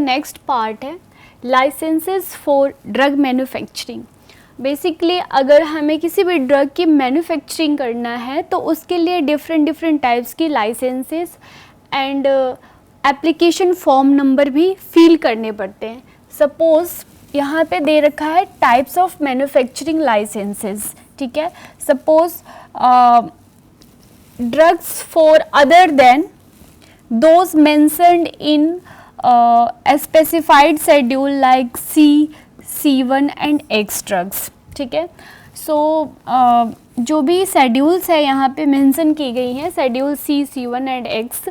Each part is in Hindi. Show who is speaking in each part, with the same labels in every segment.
Speaker 1: नेक्स्ट पार्ट है licences for drug manufacturing. Basically अगर हमें किसी भी ड्रग की मैन्युफैक्चरिंग करना है तो उसके लिए डिफरेंट टाइप्स की licences and application form number भी फिल करने पड़ते हैं। सपोज़ यहाँ पे दे रखा है टाइप्स ऑफ मैन्युफैक्चरिंग लाइसेंसेस, ठीक है। Suppose drugs for other than those mentioned in specified schedule like C, C1 and X drugs, ठीक है। सो जो भी शेड्यूल्स है यहाँ पे मेंशन की गई हैं, schedule C, C1 and X,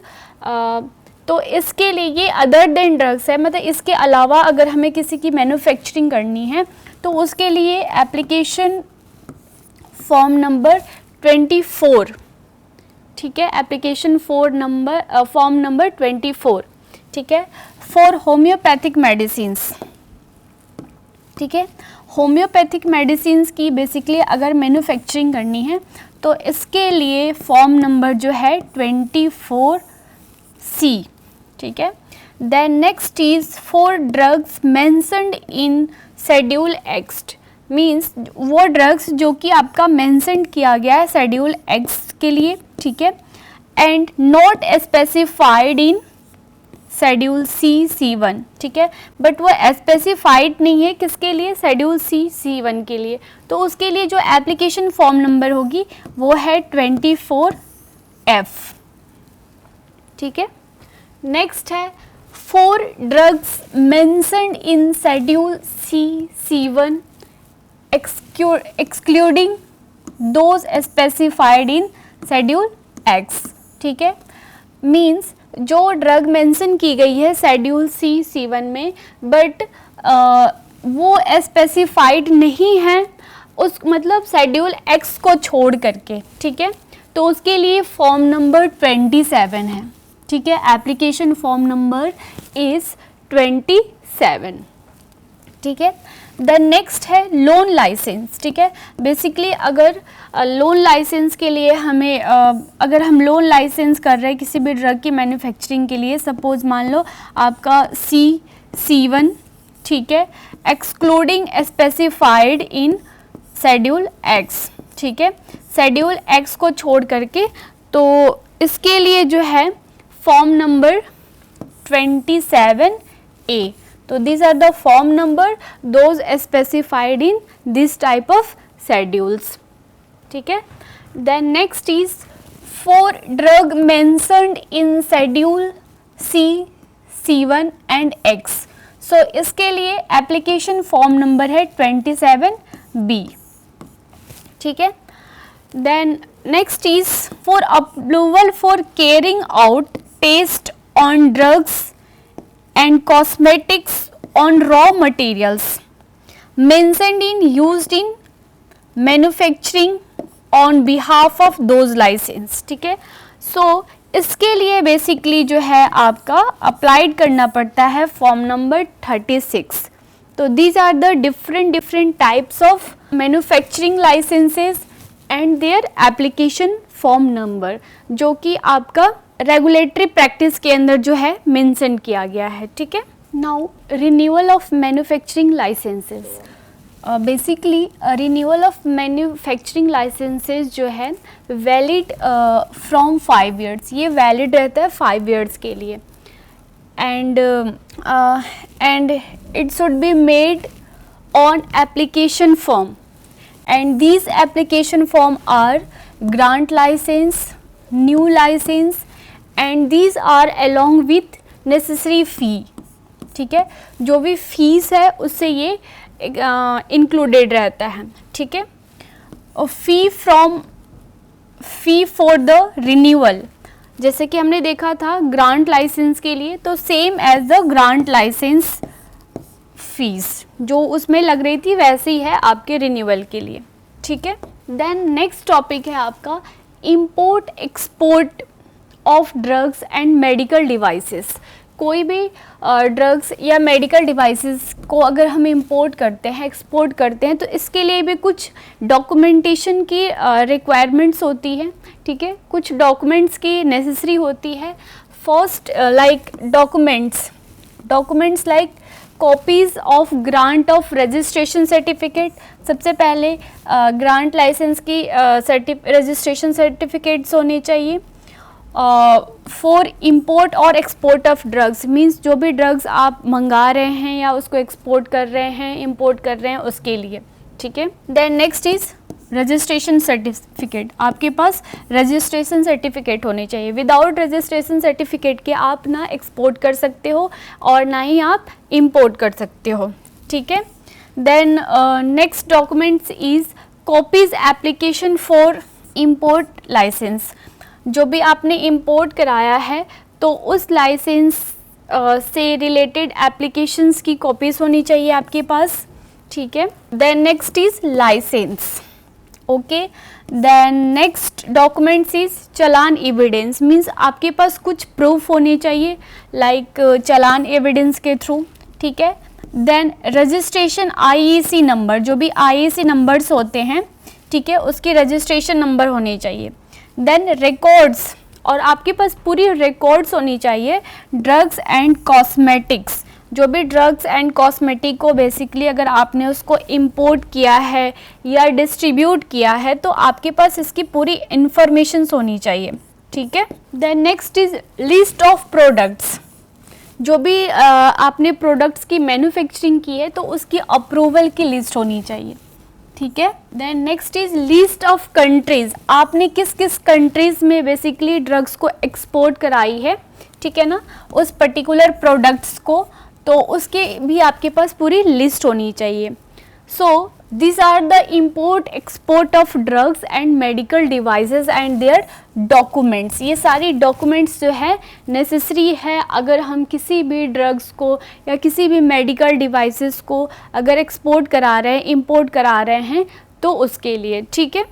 Speaker 1: तो इसके लिए ये अदर देन ड्रग्स है, मतलब इसके अलावा अगर हमें किसी की मैन्युफैक्चरिंग करनी है तो उसके लिए एप्लीकेशन फॉर्म नंबर 24, ठीक है, एप्लीकेशन फॉर्म नंबर 24, ठीक है, फॉर होम्योपैथिक मेडिसिन्स, ठीक है। होम्योपैथिक मेडिसिन्स की बेसिकली अगर मैन्युफैक्चरिंग करनी है तो इसके लिए फॉर्म नंबर जो है 24C, ठीक है। Then next is for drugs mentioned in schedule X, means वो ड्रग्स जो कि आपका मेंशन किया गया है शेड्यूल एक्स के लिए, ठीक है, and not specified in schedule C, C1, ठीक है, बट वो स्पेसिफाइड नहीं है किसके लिए, शेड्यूल C, C1 के लिए, तो उसके लिए जो एप्लीकेशन फॉर्म नंबर होगी वो है 24F, ठीक है। नेक्स्ट है for drugs mentioned in schedule C, C1 excluding those specified in schedule X, ठीक है, मीन्स जो ड्रग मेंशन की गई है शेड्यूल C, C1 में बट वो स्पेसिफाइड नहीं है उस मतलब शेड्यूल X को छोड़ करके, ठीक है, तो उसके लिए फॉर्म नंबर 27 है, ठीक है, एप्लीकेशन फॉर्म नंबर इज 27, ठीक है। द नेक्स्ट है लोन लाइसेंस, ठीक है। बेसिकली अगर लोन लाइसेंस के लिए हमें अगर हम लोन लाइसेंस कर रहे हैं किसी भी ड्रग की मैन्युफैक्चरिंग के लिए, सपोज मान लो आपका C, C1, ठीक है, excluding specified in schedule X, ठीक है, शेड्यूल X को छोड़ करके, तो इसके लिए जो है फॉर्म नंबर 27A, तो these are the form number those specified in this type of schedules, ठीक है। Then next is for drug mentioned in schedule C, C1 and X, so इसके लिए application form number है 27B, ठीक है। Then next is for approval for carrying out test on drugs and cosmetics on raw materials mentioned in used in manufacturing on behalf of those license, ठीक है। सो इसके लिए बेसिकली जो है आपका अप्लाइड करना पड़ता है फॉर्म नंबर 36, तो these are the different types of manufacturing licences and their application form number, जो कि आपका रेगुलेटरी प्रैक्टिस के अंदर जो है मेंशन किया गया है, ठीक है। Now renewal of manufacturing licences, basically renewal of manufacturing licences जो है वैलिड फ्रॉम 5 years, ये वैलिड रहता है 5 years के लिए, and it should be made on application form, and these application form are grant licence, new licence, and these are along with necessary fee, ठीक है, जो भी फीस है उससे ये इंक्लूडेड रहता है, ठीक है। और फ़ी फॉर द रिन्यूअल, जैसे कि हमने देखा था ग्रांट लाइसेंस के लिए, तो same as the grant licence fee जो उसमें लग रही थी वैसे ही है आपके रिन्यूअल के लिए, ठीक है। देन नेक्स्ट टॉपिक है आपका import export of drugs and medical devices. कोई भी ड्रग्स या मेडिकल डिवाइसेस को अगर हम इंपोर्ट करते हैं, एक्सपोर्ट करते हैं, तो इसके लिए भी कुछ डॉक्यूमेंटेशन की रिक्वायरमेंट्स होती है, ठीक है, कुछ डॉक्यूमेंट्स की नेसेसरी होती है। First like documents documents like copies of grant of registration certificate, सबसे पहले ग्रांट लाइसेंस की रजिस्ट्रेशन सर्टिफिकेट्स होने चाहिए। फॉर इम्पोर्ट और एक्सपोर्ट ऑफ ड्रग्स, मींस जो भी ड्रग्स आप मंगा रहे हैं या उसको एक्सपोर्ट कर रहे हैं, इंपोर्ट कर रहे हैं, उसके लिए, ठीक है। Then next is registration certificate, आपके पास रजिस्ट्रेशन सर्टिफिकेट होने चाहिए। विदाउट रजिस्ट्रेशन सर्टिफिकेट के आप ना एक्सपोर्ट कर सकते हो और ना ही आप इंपोर्ट कर सकते हो, ठीक है। Then next documents is copies application for import licence, जो भी आपने इंपोर्ट कराया है तो उस लाइसेंस से रिलेटेड एप्लीकेशंस की कॉपीज़ होनी चाहिए आपके पास, ठीक है। Then next is licence, okay. Then next documents is challan evidence, means आपके पास कुछ प्रूफ होने चाहिए लाइक चालान एविडेंस के थ्रू, ठीक है। देन रजिस्ट्रेशन आईईसी नंबर, जो भी आईईसी नंबर्स होते हैं, ठीक है, उसकी रजिस्ट्रेशन नंबर होनी चाहिए। देन रिकॉर्ड्स, और आपके पास पूरी रिकॉर्ड्स होनी चाहिए ड्रग्स एंड कॉस्मेटिक्स, जो भी ड्रग्स एंड कॉस्मेटिक को बेसिकली अगर आपने उसको इंपोर्ट किया है या डिस्ट्रीब्यूट किया है तो आपके पास इसकी पूरी इंफॉर्मेशंस होनी चाहिए, ठीक है। Then next is list of products, जो भी आपने प्रोडक्ट्स की मैन्युफैक्चरिंग की है तो उसकी अप्रूवल की लिस्ट होनी चाहिए, ठीक है। Then next is list of countries, आपने किस किस कंट्रीज में बेसिकली ड्रग्स को एक्सपोर्ट कराई है, ठीक है ना, उस पर्टिकुलर प्रोडक्ट्स को, तो उसके भी आपके पास पूरी लिस्ट होनी चाहिए। So this are the import export of drugs and medical devices and their documents, ये सारी डॉक्यूमेंट्स जो है नेसेसरी है अगर हम किसी भी ड्रग्स को या किसी भी मेडिकल डिवाइसेस को अगर एक्सपोर्ट करा रहे हैं, इंपोर्ट करा रहे हैं तो उसके लिए, ठीक है।